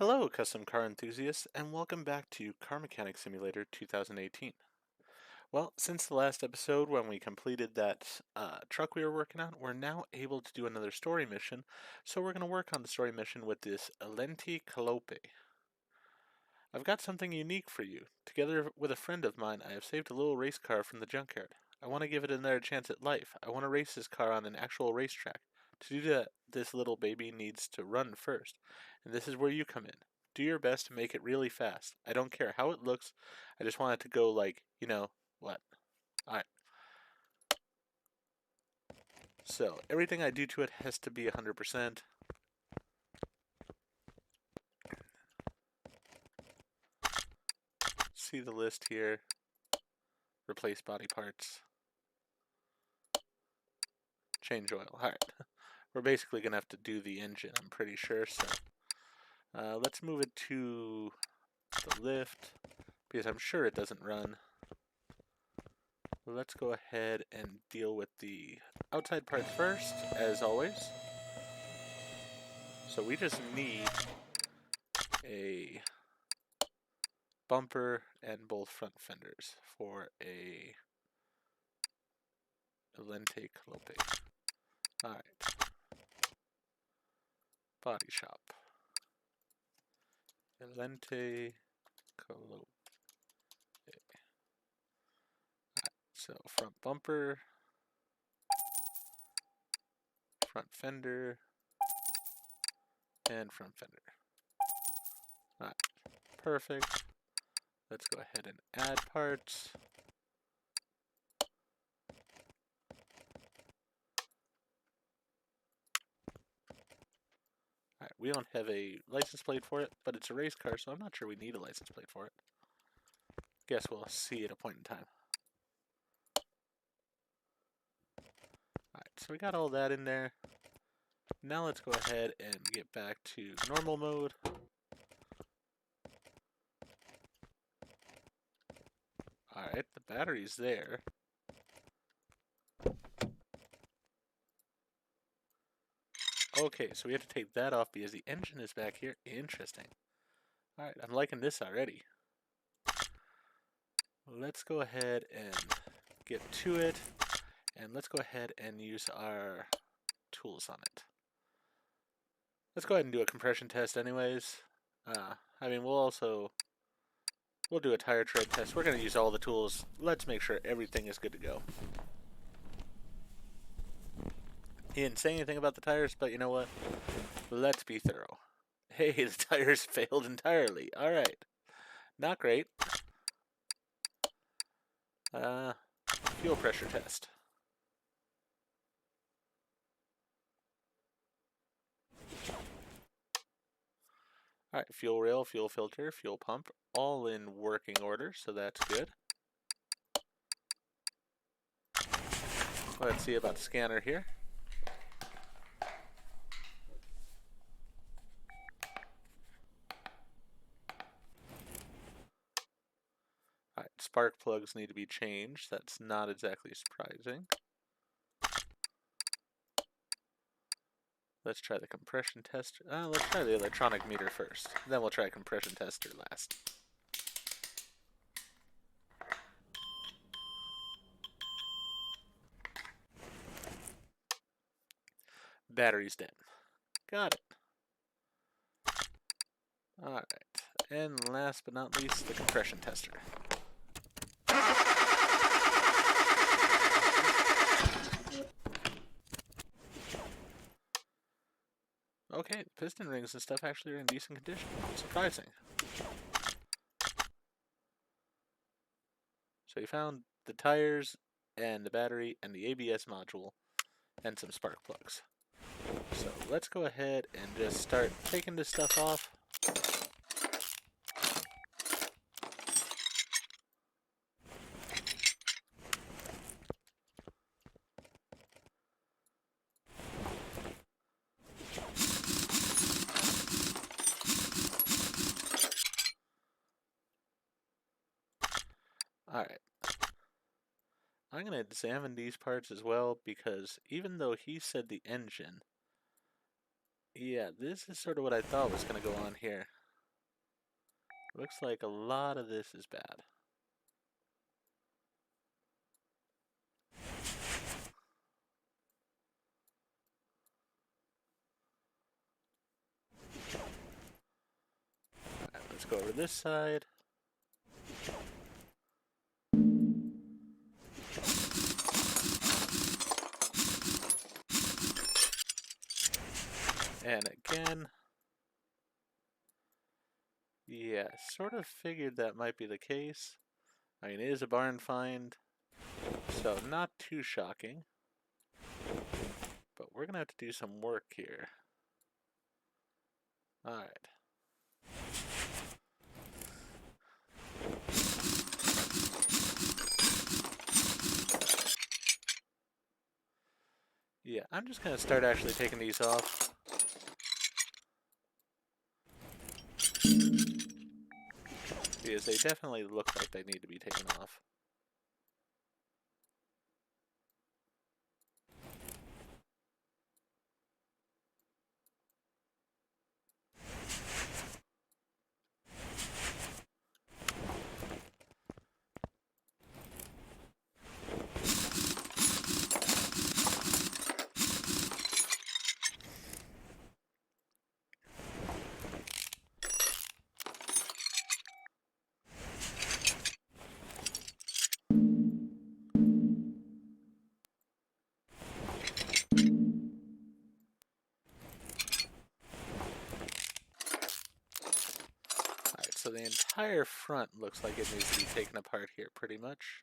Hello, custom car enthusiasts, and welcome back to Car Mechanic Simulator 2018. Well, since the last episode when we completed that truck we were working on, we're now able to do another story mission. So we're going to work on the story mission with this Lenti Calope. I've got something unique for you. Together with a friend of mine, I have saved a little race car from the junkyard. I want to give it another chance at life. I want to race this car on an actual racetrack. To do that, this little baby needs to run first, and this is where you come in. Do your best to make it really fast. I don't care how it looks, I just want it to go like, what? Alright, so everything I do to it has to be 100%. See the list here. Replace body parts. Change oil. Alright. We're basically going to have to do the engine, I'm pretty sure. So let's move it to the lift, because I'm sure it doesn't run. Let's go ahead and deal with the outside parts first, as always. So we just need a bumper and both front fenders for a Lente Calope. Alright. Body shop. Lente Calope. So front bumper, front fender, and front fender. Alright, perfect. Let's go ahead and add parts. Alright, we don't have a license plate for it, but it's a race car, so I'm not sure we need a license plate for it. Guess we'll see at a point in time. Alright, so we got all that in there. Now let's go ahead and get back to normal mode. Alright, the battery's there. Okay, so we have to take that off because the engine is back here. Interesting. Alright, I'm liking this already. Let's go ahead and get to it. And let's go ahead and use our tools on it. Let's go ahead and do a compression test anyways. We'll do a tire tread test. We're going to use all the tools. Let's make sure everything is good to go. He didn't say anything about the tires, but you know what? Let's be thorough. Hey, the tires failed entirely. Alright. Not great. Fuel pressure test. Alright, fuel rail, fuel filter, fuel pump, all in working order, so that's good. Let's see about the scanner here. Alright, spark plugs need to be changed. That's not exactly surprising. Let's try the compression tester. Let's try the electronic meter first. Then we'll try compression tester last. Battery's dead. Got it. Alright. And last but not least, the compression tester. Okay, the piston rings and stuff actually are in decent condition. Surprising. So we found the tires and the battery and the ABS module and some spark plugs. So let's go ahead and just start taking this stuff off. Alright. I'm going to examine these parts as well, because even though he said the engine, yeah, this is sort of what I thought was going to go on here. Looks like a lot of this is bad. Alright, let's go over this side. And again. Yeah, sort of figured that might be the case. I mean, it is a barn find, so not too shocking. But we're gonna have to do some work here. Alright. Yeah, I'm just gonna start actually taking these off. Because they definitely look like they need to be taken off. Alright, so the entire front looks like it needs to be taken apart here, pretty much.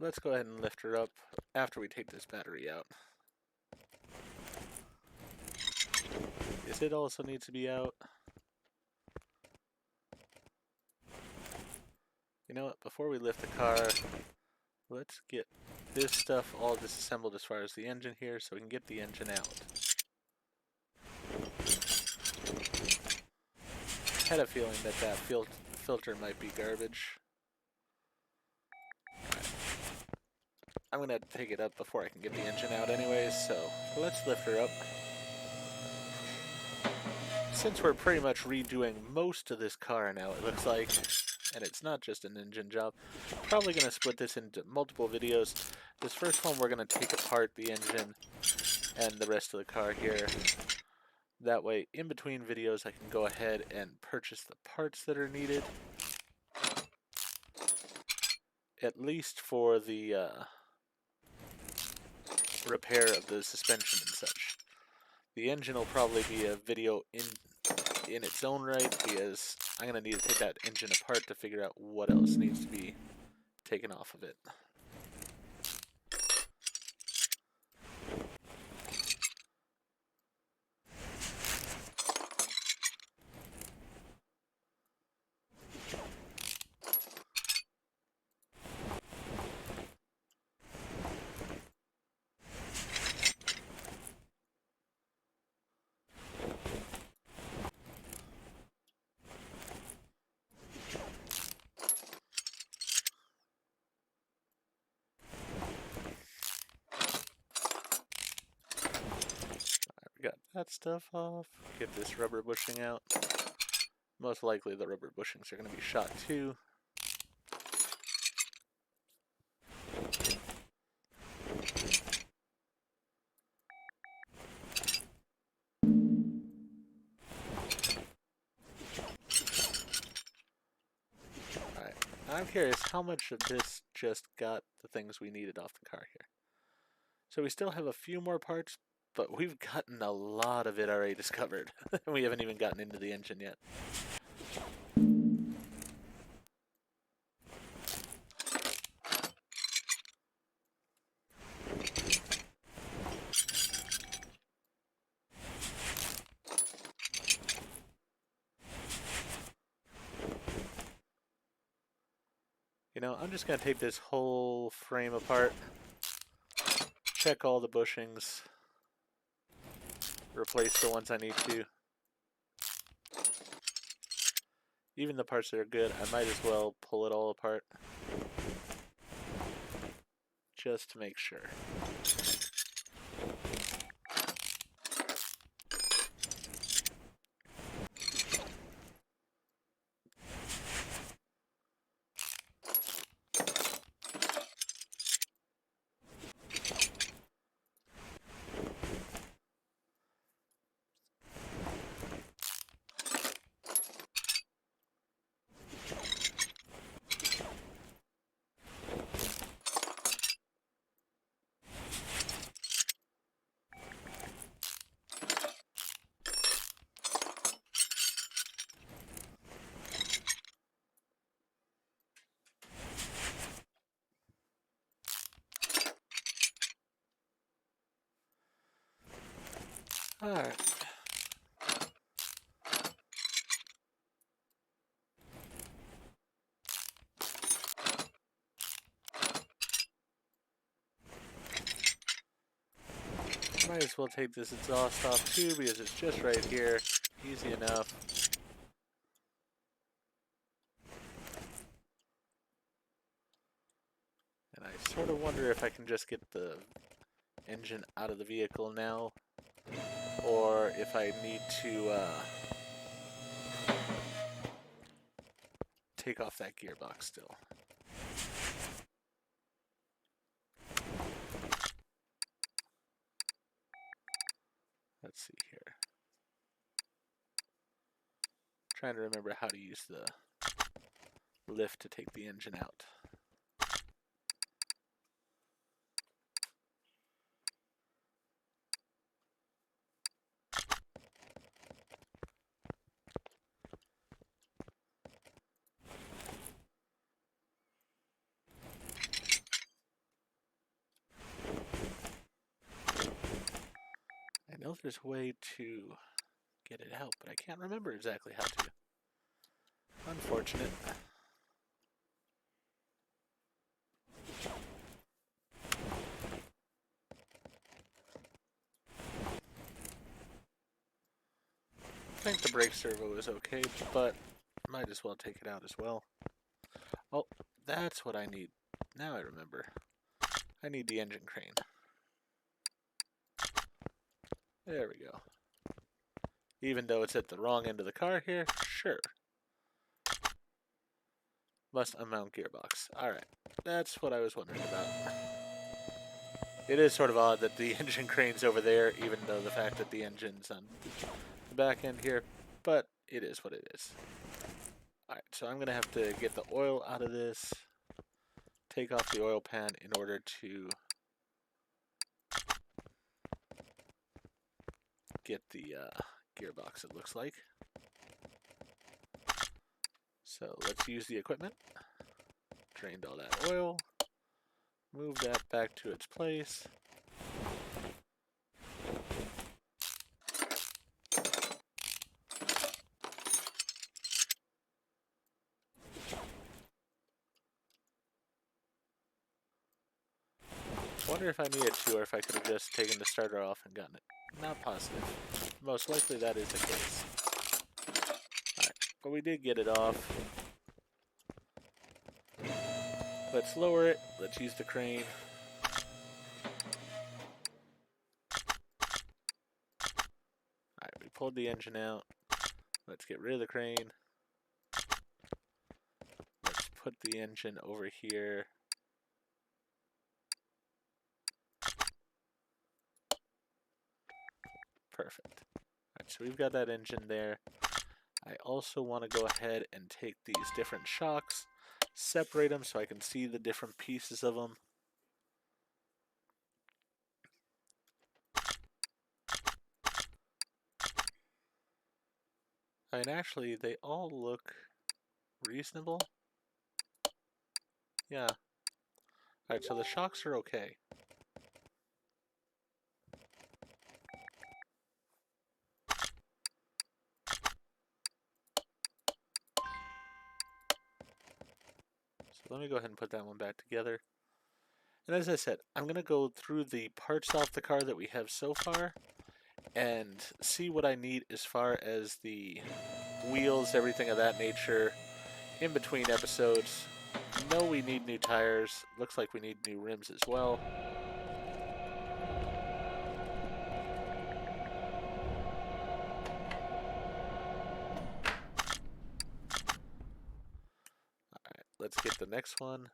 Let's go ahead and lift her up after we take this battery out. Yes, it also needs to be out. You know what, before we lift the car, let's get this stuff all disassembled as far as the engine here so we can get the engine out. Had a feeling that that filter might be garbage. I'm gonna take it up before I can get the engine out anyways, so let's lift her up. Since we're pretty much redoing most of this car now, it looks like, and it's not just an engine job, probably gonna split this into multiple videos. This first one we're gonna take apart the engine and the rest of the car here. That way, in between videos, I can go ahead and purchase the parts that are needed. At least for the repair of the suspension and such. The engine will probably be a video in its own right, because I'm going to need to take that engine apart to figure out what else needs to be taken off of it. Got that stuff off. Get this rubber bushing out. Most likely the rubber bushings are going to be shot too. Alright, I'm curious how much of this just got the things we needed off the car here. So we still have a few more parts, but we've gotten a lot of it already discovered. We haven't even gotten into the engine yet. You know, I'm just going to take this whole frame apart, check all the bushings, replace the ones I need to. Even the parts that are good, I might as well pull it all apart. Just to make sure. Alright. Might as well take this exhaust off too because it's just right here. Easy enough. And I sort of wonder if I can just get the engine out of the vehicle now, or if I need to take off that gearbox still. Let's see here. Trying to remember how to use the lift to take the engine out. I know there's a way to get it out, but I can't remember exactly how to. Unfortunate. I think the brake servo is okay, but might as well take it out as well. Oh, that's what I need. Now I remember. I need the engine crane. There we go. Even though it's at the wrong end of the car here, sure. Must unmount gearbox. Alright, that's what I was wondering about. It is sort of odd that the engine crane's over there, even though the fact that the engine's on the back end here, but it is what it is. Alright, so I'm going to have to get the oil out of this, take off the oil pan in order to get the gearbox, it looks like. So let's use the equipment. Drained all that oil. Move that back to its place. Wonder if I needed to, or if I could have just taken the starter off and gotten it. Not positive. Most likely that is the case. Alright, but we did get it off. Let's lower it. Let's use the crane. Alright, we pulled the engine out. Let's get rid of the crane. Let's put the engine over here. Perfect. Alright, so we've got that engine there. I also want to go ahead and take these different shocks, separate them so I can see the different pieces of them. And actually, they all look reasonable. Yeah. Alright, so the shocks are okay. So let me go ahead and put that one back together. And as I said, I'm going to go through the parts off the car that we have so far and see what I need as far as the wheels, everything of that nature in between episodes. No, we need new tires. Looks like we need new rims as well. Alright, let's get the next one.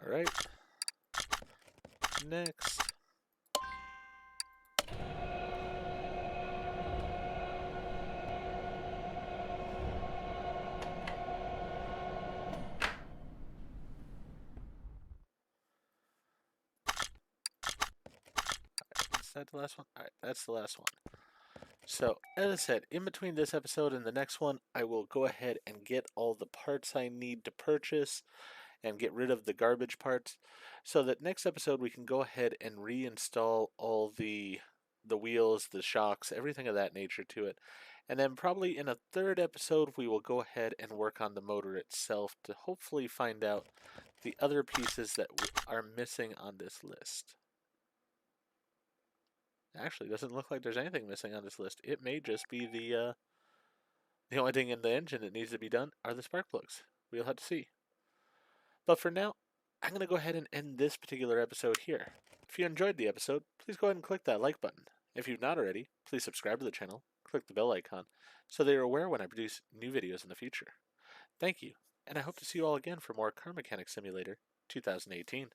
Alright. Next. Is that the last one? Alright, that's the last one. So, as I said, in between this episode and the next one, I will go ahead and get all the parts I need to purchase and get rid of the garbage parts so that next episode we can go ahead and reinstall all the wheels, the shocks, everything of that nature to it. And then probably in a third episode we will go ahead and work on the motor itself to hopefully find out the other pieces that are missing on this list. Actually, doesn't look like there's anything missing on this list. It may just be the only thing in the engine that needs to be done are the spark plugs. We'll have to see. But for now, I'm going to go ahead and end this particular episode here. If you enjoyed the episode, please go ahead and click that like button. If you've not already, please subscribe to the channel, click the bell icon, so that you're aware when I produce new videos in the future. Thank you, and I hope to see you all again for more Car Mechanic Simulator 2018.